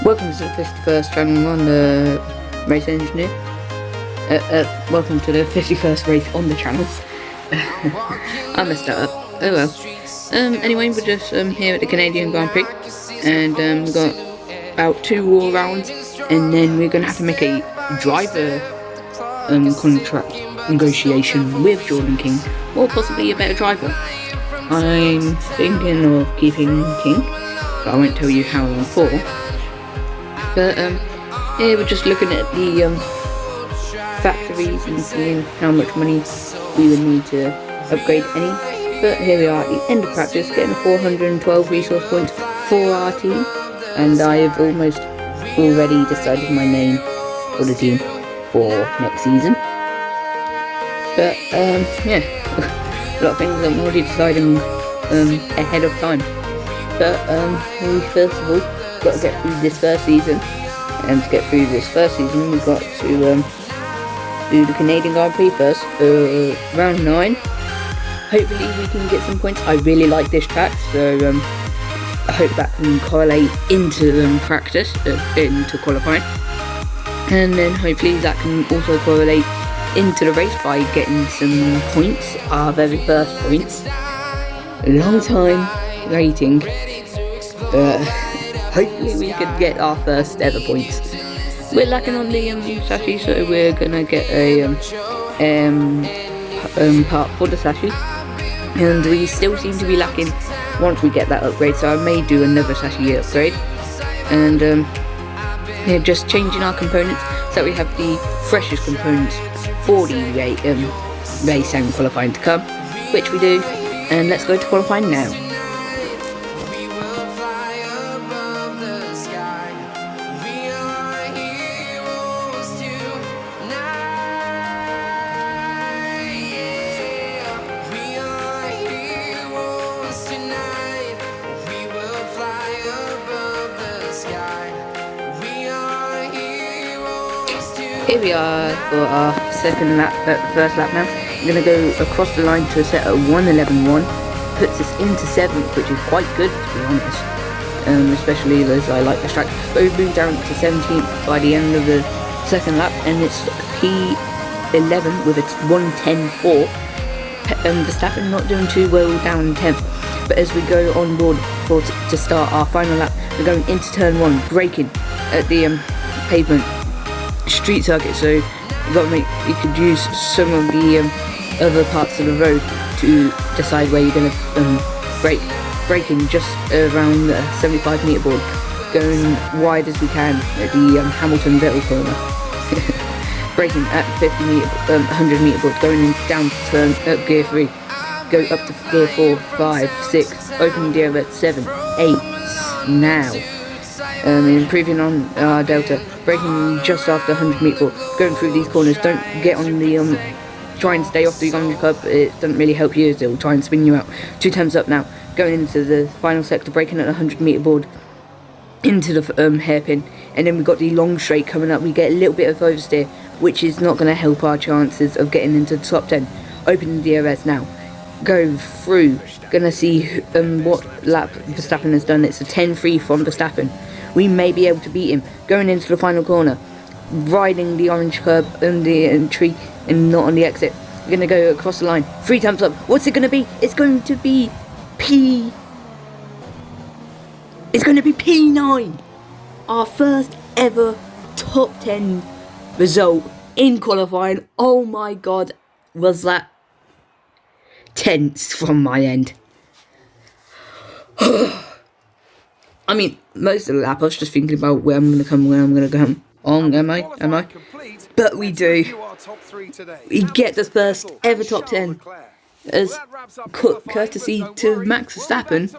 Welcome to the 51st channel on the Racengineer. Welcome to the 51st race on the channel. I messed that up. Oh well. Anyway, we're just here at the Canadian Grand Prix, and we've got about 2 more rounds, and then we're gonna have to make a driver contract negotiation with Jordan King, or possibly a better driver. I'm thinking of keeping King, but I won't tell you how long for. But yeah, we're just looking at the factories and seeing how much money we would need to upgrade any. But here we are at the end of practice, getting 412 resource points for our team, and I've almost already decided my name for the team for next season. But yeah, a lot of things I'm already deciding ahead of time. But we first of all got to get through this first season, and to get through this first season we've got to do the Canadian Grand Prix first, round 9. Hopefully we can get some points. I really like this track, so I hope that can correlate into practice, into qualifying, and then hopefully that can also correlate into the race by getting some points, our very first points. Long time waiting. Hopefully we could get our first ever points. We're lacking on the sashi, so we're gonna get a part for the sashi, and we still seem to be lacking once we get that upgrade, so I may do another sashi upgrade, and yeah, just changing our components so we have the freshest components for the race and qualifying to come, which we do. And let's go to qualifying now. Here we are for our second lap, first lap now. We're going to go across the line to a set at 1:11.1. Puts us into 7th, which is quite good to be honest. Especially as I like this track. But we've moved down to 17th by the end of the second lap, and it's P11 with its 1:10.4. Verstappen not doing too well down in 10th. But as we go on board to start our final lap, we're going into turn 1, braking at the pavement street circuit, so you could use some of the other parts of the road to decide where you're going to braking just around the 75 metre board, going wide as we can at the Hamilton Vettel corner. Braking at 100 metre board, going down to turn up gear 3, go up to gear 4, 5, 6, open gear at 7, 8 now. Improving on our delta, braking just after 100 metre board, going through these corners. Don't get on the try and stay off the orange curb, it doesn't really help you, it'll try and spin you out. 2 times up now, going into the final sector, braking at 100 metre board into the hairpin, and then we've got the long straight coming up. We get a little bit of oversteer, which is not going to help our chances of getting into the top 10. Open the DRS now, go through, gonna see what lap Verstappen has done. It's a 10.3 from Verstappen. We may be able to beat him. Going into the final corner, riding the orange curb and the entry and not on the exit. We're going to go across the line. 3 times up. What's it going to be? It's going to be It's going to be P9. Our first ever top 10 result in qualifying. Oh my god, was that tense from my end. I mean, most of the lap I was just thinking about where I'm going to come. Am I? But we do. We get the first ever top 10 as courtesy to Max Verstappen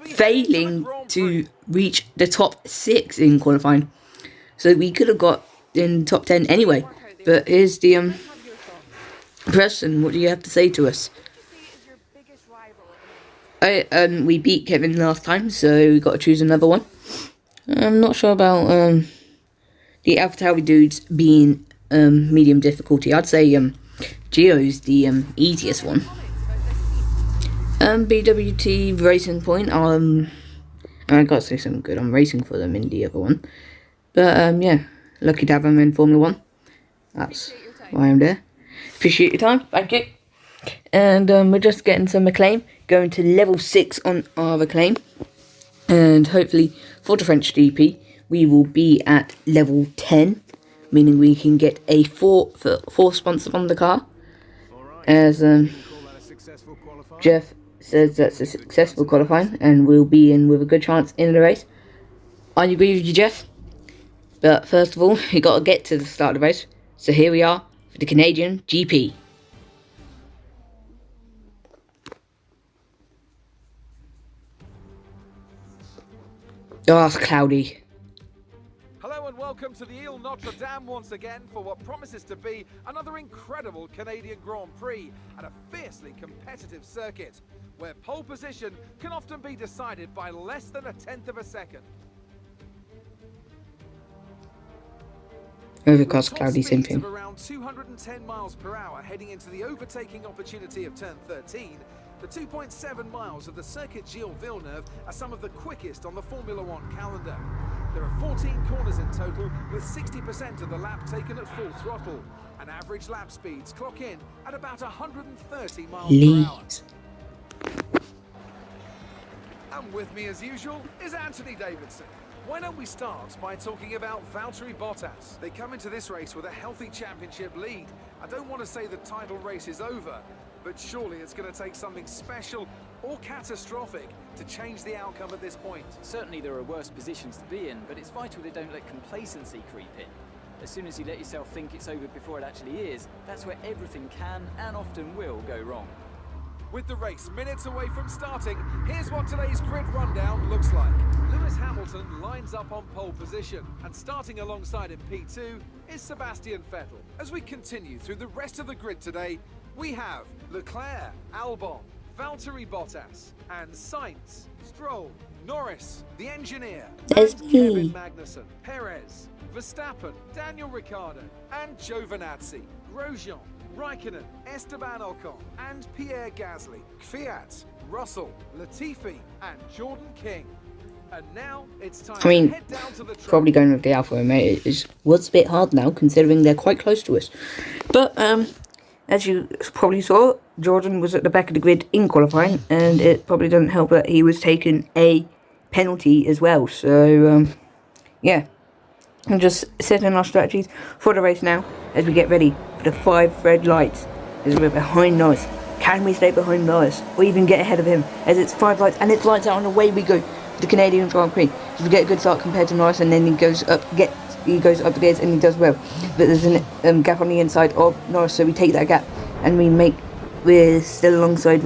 failing to reach the top 6 in qualifying. So we could have got in top 10 anyway. But here's the Preston, what do you have to say to us? We beat Kevin last time, so we got to choose another one. I'm not sure about the AlphaTauri dudes being medium difficulty. I'd say Geo's the easiest one. BWT Racing Point I gotta say something good. I'm racing for them in the other one. But yeah, lucky to have them in Formula 1. That's why I'm there. Appreciate your time. Thank you. And we're just getting some acclaim. Going to level 6 on our acclaim. And hopefully for the French GP, we will be at level 10. Meaning we can get a 4 sponsor on the car. As Jeff says that's a successful qualifying. And we'll be in with a good chance in the race. I agree with you, Jeff. But first of all, we got to get to the start of the race. So here we are for the Canadian GP. Oh, it's cloudy. Hello and welcome to the Ile Notre Dame once again for what promises to be another incredible Canadian Grand Prix at a fiercely competitive circuit, where pole position can often be decided by less than a tenth of a second. Overcast, cloudy, same thing. Around 210 miles per hour heading into the overtaking opportunity of turn 13, the 2.7 miles of the Circuit Gilles Villeneuve are some of the quickest on the Formula 1 calendar. There are 14 corners in total, with 60% of the lap taken at full throttle, and average lap speeds clock in at about 130 miles per hour. And with me as usual is Anthony Davidson. Why don't we start by talking about Valtteri Bottas? They come into this race with a healthy championship lead. I don't want to say the title race is over, but surely it's going to take something special or catastrophic to change the outcome at this point. Certainly there are worse positions to be in, but it's vital they don't let complacency creep in. As soon as you let yourself think it's over before it actually is, that's where everything can and often will go wrong. With the race minutes away from starting, here's what today's grid rundown looks like. Lewis Hamilton lines up on pole position, and starting alongside him P2 is Sebastian Vettel. As we continue through the rest of the grid today, we have Leclerc, Albon, Valtteri Bottas, and Sainz, Stroll, Norris, the engineer, and Kevin Magnussen, Perez, Verstappen, Daniel Ricciardo, and Giovinazzi, Grosjean, Raikkonen, Esteban Ocon, and Pierre Gasly, Kvyat, Russell, Latifi, and Jordan King. And now it's time to head down to the track. Probably going with the Alfa Romeo was a bit hard now, considering they're quite close to us. But as you probably saw, Jordan was at the back of the grid in qualifying, and it probably doesn't help that he was taking a penalty as well. So yeah. And just setting our strategies for the race now as we get ready for the 5 red lights as we're behind Norris. Can we stay behind Norris or even get ahead of him as it's 5 lights and it's lights out and away we go for the Canadian Grand Prix. So we get a good start compared to Norris, and then he goes up the gears and he does well. But there's a gap on the inside of Norris, so we take that gap and we're still alongside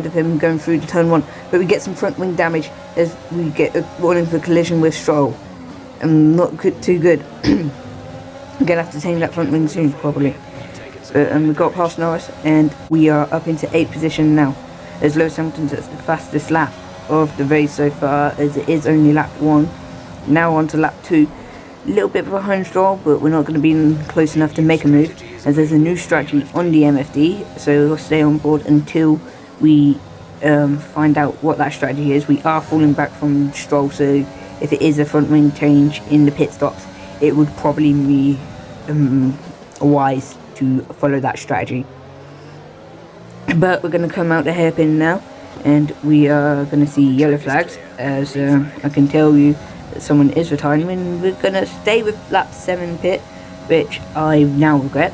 of him going through the turn 1. But we get some front wing damage as we get a warning for collision with Stroll. Not too good. I'm gonna have to change that front wing soon, probably. But we got past Norris, and we are up into 8th position now. As Lewis Hamilton's at the fastest lap of the race so far, as it is only lap 1. Now on to lap 2. A little bit behind Stroll, but we're not going to be close enough to make a move, as there's a new strategy on the MFD. So we'll stay on board until we find out what that strategy is. We are falling back from Stroll, so if it is a front wing change in the pit stops, it would probably be wise to follow that strategy. But we're going to come out the hairpin now, and we are going to see yellow flags, as I can tell you that someone is retiring, and we're going to stay with lap 7 pit, which I now regret.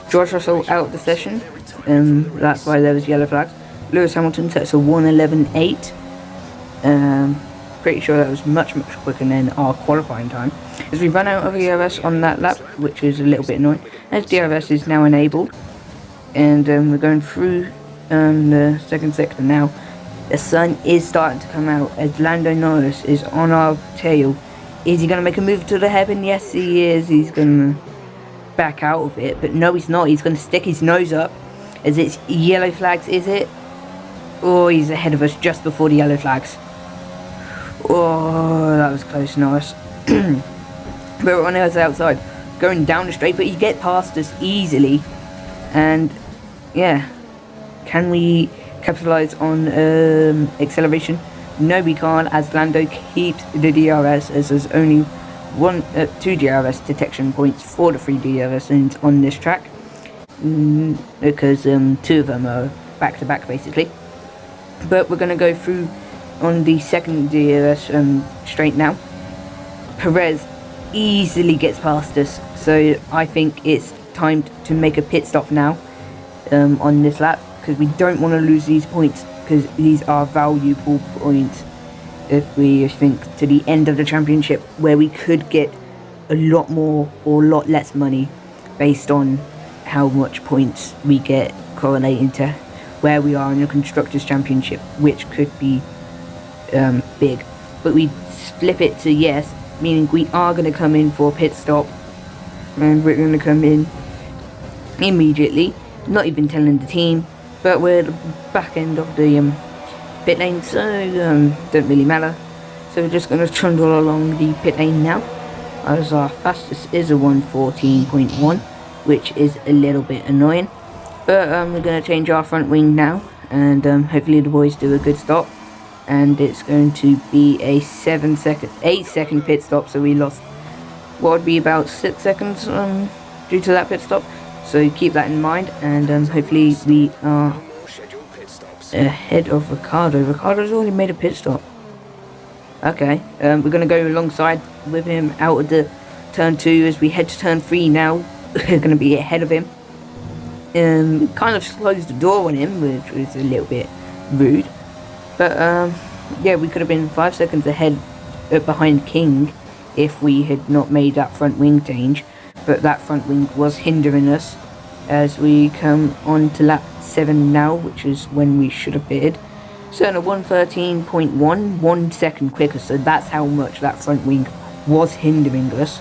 George Russell out of the session, that's why there was yellow flags. Lewis Hamilton sets a 1:11.8. Pretty sure that was much quicker than our qualifying time, as we run out of DRS on that lap, which is a little bit annoying, as DRS is now enabled. And we're going through the second sector now. The sun is starting to come out as Lando Norris is on our tail. Is he going to make a move to the hairpin? Yes, he is. He's going to back out of it, but no, he's not. He's going to stick his nose up, as it's yellow flags, is it? Oh, he's ahead of us just before the yellow flags. Oh, that was close, Norris. But we're on the outside, going down the straight, but you get past us easily. And yeah, can we capitalise on acceleration No, we can't, as Lando keeps the DRS, as there's only two DRS detection points for the 3 DRS zones on this track. Because 2 of them are back to back basically. But we're going to go through on the second DRS straight now. Perez easily gets past us, so I think it's time to make a pit stop now on this lap, because we don't want to lose these points, because these are valuable points if we think to the end of the championship, where we could get a lot more or a lot less money based on how much points we get correlating to where we are in the Constructors' Championship, which could be big. But we flip it to yes, meaning we are going to come in for a pit stop, and we're going to come in immediately, not even telling the team, but we're at the back end of the pit lane, so don't really matter. So we're just going to trundle along the pit lane now, as our fastest is a 1:14.1, which is a little bit annoying. But we're going to change our front wing now, and hopefully the boys do a good stop. And it's going to be a 8-second pit stop, so we lost what would be about 6 seconds due to that pit stop. So keep that in mind, and hopefully we are ahead of Ricardo. Ricardo's already made a pit stop. Okay, we're going to go alongside with him out of the turn 2 as we head to turn 3 now. We're going to be ahead of him. Kind of closed the door on him, which was a little bit rude. But yeah, we could have been 5 seconds ahead behind King if we had not made that front wing change. But that front wing was hindering us as we come on to lap 7 now, which is when we should have pitted. So in a 1:13.1, 1 second quicker, so that's how much that front wing was hindering us.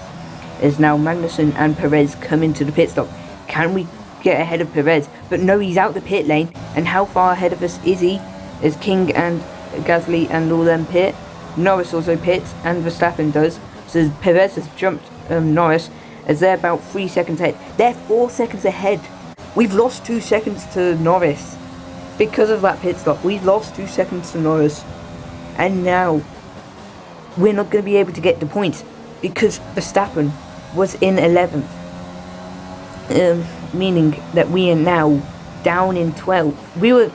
As now Magnussen and Perez come into the pit stop. Can we get ahead of Perez? But no, he's out the pit lane. And how far ahead of us is he? As King and Gasly and all them pit. Norris also pits, and Verstappen does. So Perez has jumped Norris, as they're about 3 seconds ahead. They're 4 seconds ahead. We've lost 2 seconds to Norris. Because of that pit stop, we've lost 2 seconds to Norris. And now, we're not going to be able to get the points, because Verstappen was in 11th. Meaning that we are now down in 12th. We were...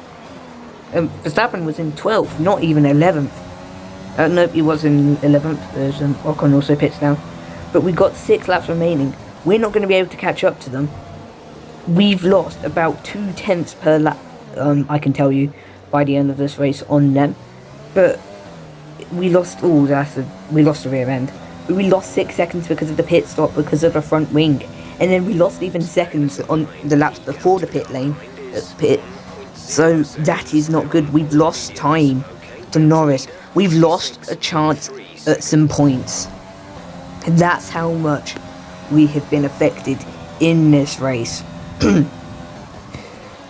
Verstappen was in 12th, not even 11th. Nope, he was in 11th. There's Ocon also pits now. But we've got 6 laps remaining. We're not going to be able to catch up to them. We've lost about 2 tenths per lap, I can tell you, by the end of this race on them. But we lost... we lost the rear end. But we lost 6 seconds because of the pit stop, because of the front wing. And then we lost even seconds on the laps before the pit lane. So that is not good. We've lost time to Norris. We've lost a chance at some points. And that's how much we have been affected in this race.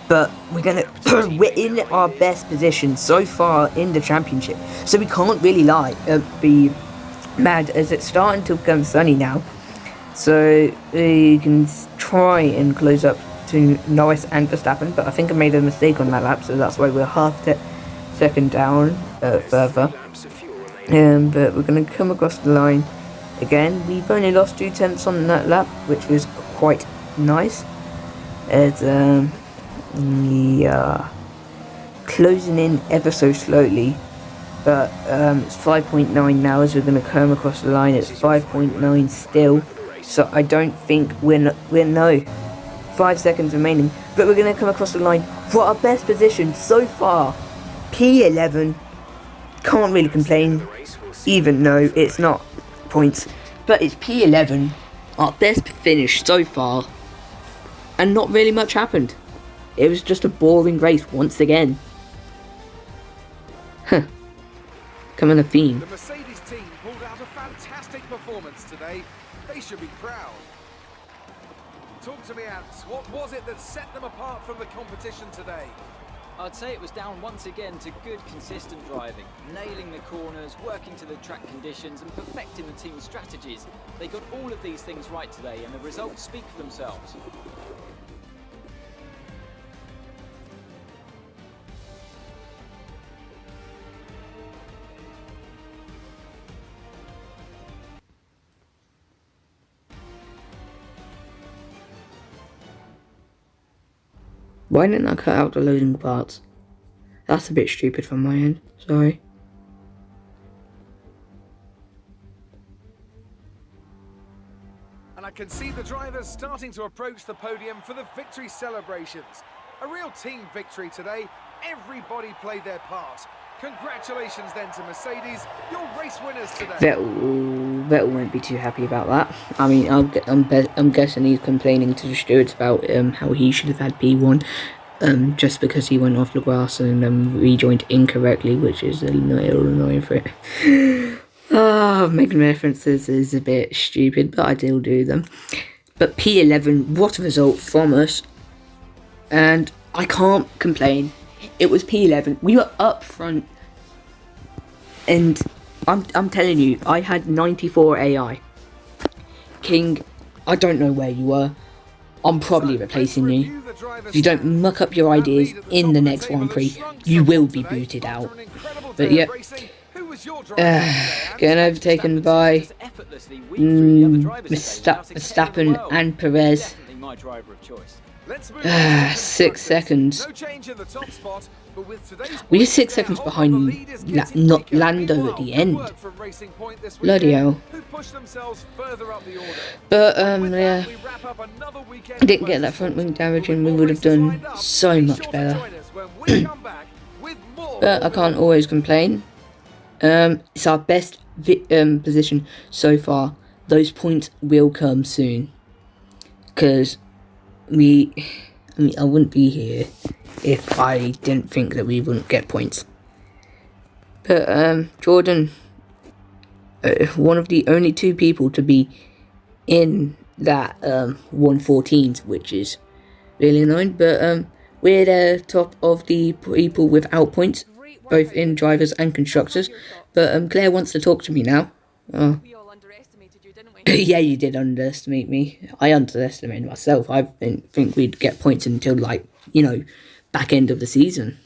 But we're in our best position so far in the championship. So we can't really be mad, as it's starting to become sunny now. So you can try and close up to Norris and Verstappen, but I think I made a mistake on that lap, so that's why we're half second down further. But we're going to come across the line again. We've only lost 2 tenths on that lap, which was quite nice. As we are closing in ever so slowly, but it's 5.9 now as we're going to come across the line. It's 5.9 still, so I don't think we're 5 seconds remaining, but we're going to come across the line for our best position so far. P11, can't really complain, even though it's not points, but it's P11, our best finish so far, and not really much happened. It was just a boring race once again. Come on, a theme. The Mercedes team pulled out a fantastic performance today. They should be proud. Talk to me, Ants. What was it that set them apart from the competition today? I'd say it was down once again to good, consistent driving, nailing the corners, working to the track conditions, and perfecting the team's strategies. They got all of these things right today, and the results speak for themselves. Why didn't I cut out the loading parts? That's a bit stupid from my end. Sorry. And I can see the drivers starting to approach the podium for the victory celebrations. A real team victory today. Everybody played their part. Congratulations then to Mercedes, your race winners today. Vettel won't be too happy about that. I mean, I'm guessing he's complaining to the stewards about how he should have had P1 just because he went off the grass and rejoined incorrectly, which is a little annoying for it. Making references is a bit stupid, but I still do them. But P11, what a result from us. And I can't complain. It was P11. We were up front. And I'm telling you, I had 94 AI. King, I don't know where you were. I'm probably replacing you. If you don't muck up your ideas in the next Grand Prix, you will be booted out. But yeah. Getting overtaken by Verstappen and Perez. 6 seconds. We are 6 seconds behind not Lando at the end. Bloody hell. But yeah, didn't get that front wing damage and we would have done so much better. But I can't always complain. It's our best position so far. Those points will come soon. Because I wouldn't be here if I didn't think that we wouldn't get points. But Jordan, one of the only 2 people to be in that 114s, which is really annoying. But we're the top of the people without points, both in drivers and constructors. But Claire wants to talk to me now. Oh. We all underestimated you, didn't we? Yeah, you did underestimate me. I underestimated myself. I didn't think we'd get points until, like, back end of the season.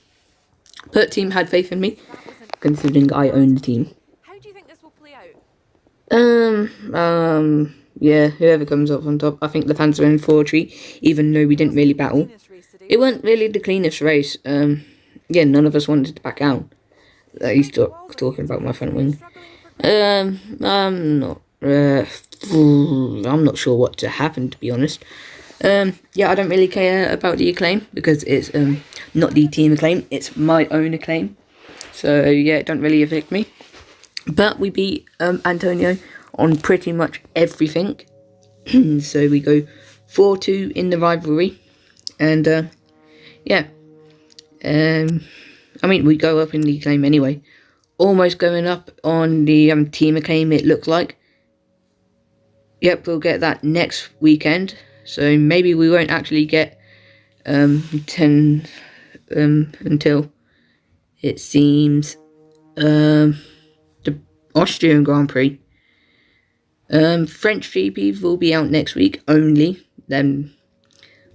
But team had faith in me, considering I own the team. How do you think this will play out? Yeah, whoever comes up on top. I think the fans are in for a treat, even though we didn't really battle. It wasn't really the cleanest race. Yeah, none of us wanted to back out. He's talking about my front wing. I'm not sure what to happen, to be honest. Yeah, I don't really care about the acclaim because it's not the team acclaim, it's my own acclaim. So yeah, it don't really affect me. But we beat Antonio on pretty much everything. So we go 4-2 in the rivalry, and yeah. I mean, we go up in the acclaim anyway. Almost going up on the team acclaim, it looks like. Yep, we'll get that next weekend. So maybe we won't actually get 10 until it seems the Austrian Grand Prix. French GPs will be out next week only. Then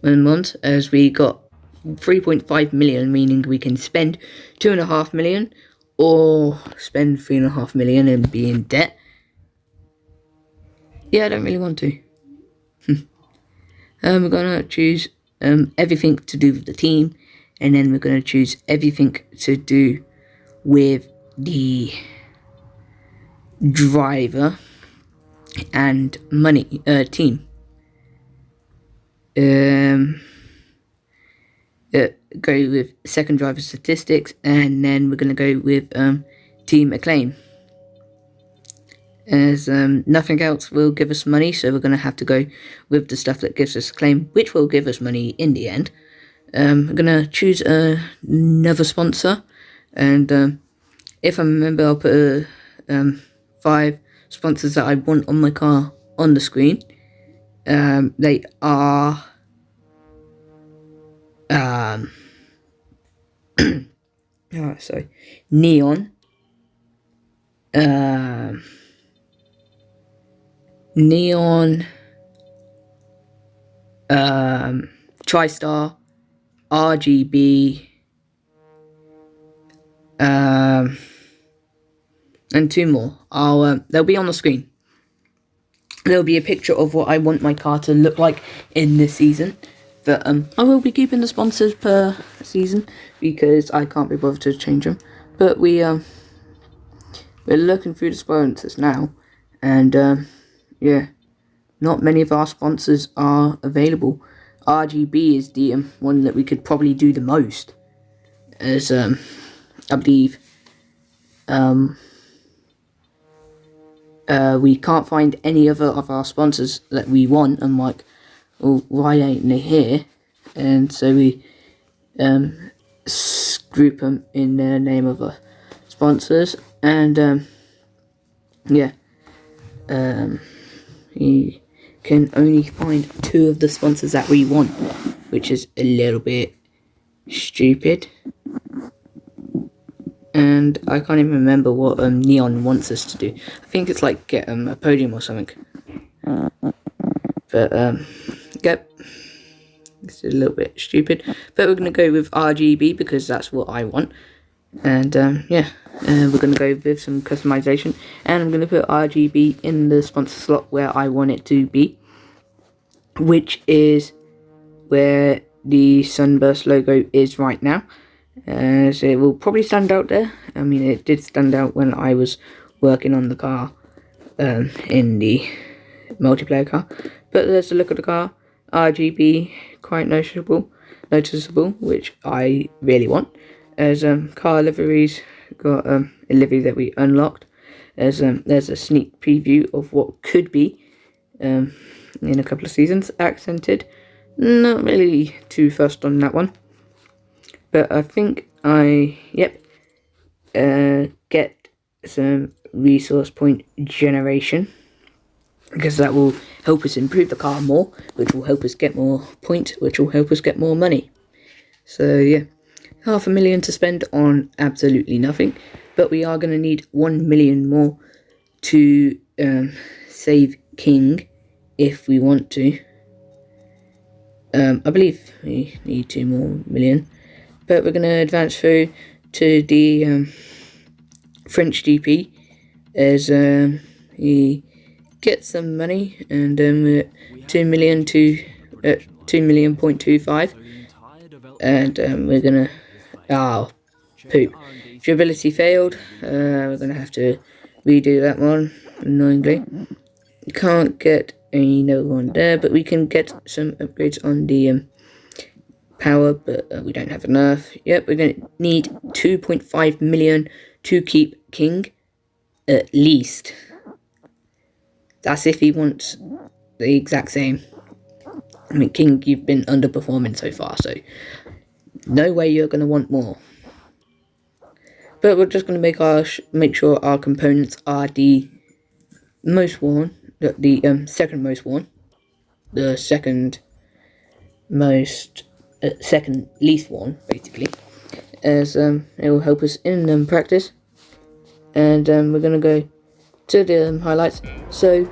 months, as we got 3.5 million, meaning we can spend 2.5 million or spend 3.5 million and be in debt. Yeah, I don't really want to. We're gonna choose everything to do with the team, and then we're gonna choose everything to do with the driver and money team. Go with second driver statistics, and then we're going to go with team acclaim, as nothing else will give us money, so we're going to have to go with the stuff that gives us acclaim, which will give us money in the end. I'm going to choose another sponsor, and if I remember, I'll put 5 sponsors that I want on my car on the screen. They are Neon, TriStar, RGB, and 2 more. They'll be on the screen. There'll be a picture of what I want my car to look like in this season. But I will be keeping the sponsors per season because I can't be bothered to change them. But we're looking through the sponsors now, and yeah, not many of our sponsors are available. RGB is the one that we could probably do the most, as I believe we can't find any other of our sponsors that we want. I'm like, well, why ain't they here? And so we group them in the name of our sponsors, and yeah, we can only find 2 of the sponsors that we want, which is a little bit stupid. And I can't even remember what Neon wants us to do. I think it's like get a podium or something. But yep, it's a little bit stupid. But we're gonna go with RGB because that's what I want. And yeah, we're gonna go with some customization, and I'm gonna put RGB in the sponsor slot where I want it to be, which is where the Sunburst logo is right now. So it will probably stand out there. I mean, it did stand out when I was working on the car, in the multiplayer car. But there's a look at the car. RGB, quite noticeable, which I really want. As car liveries, got a livery that we unlocked. There's a sneak preview of what could be in a couple of seasons. Accented, not really too fussed on that one. But I think get some resource point generation, because that will help us improve the car more, which will help us get more points, which will help us get more money. So yeah, $500,000 to spend on absolutely nothing, but we are going to need 1 million more to save King if we want to. I believe we need 2 more million. But we're going to advance through to the French GP as he gets some money, and we're at 2 million to 2.25 million, and we're going to poop. Durability failed. We're going to have to redo that one, annoyingly. Can't get another one there, but we can get some upgrades on the power, but we don't have enough. Yep, we're going to need 2.5 million to keep King, at least. That's if he wants the exact same. I mean, King, you've been underperforming so far, so no way you're going to want more. But we're just going to make sure our components are the most worn, the second most worn, the second least worn, basically, as it will help us in practice. And we're going to go to the highlights. So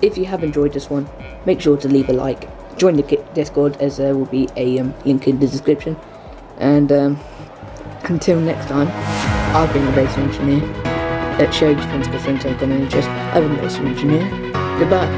if you have enjoyed this one, make sure to leave a like, join the Discord, as there will be a link in the description. And until next time, I've been the Racengineer. Let's show you friends the things I've got an interest. I've been the Racengineer. Goodbye.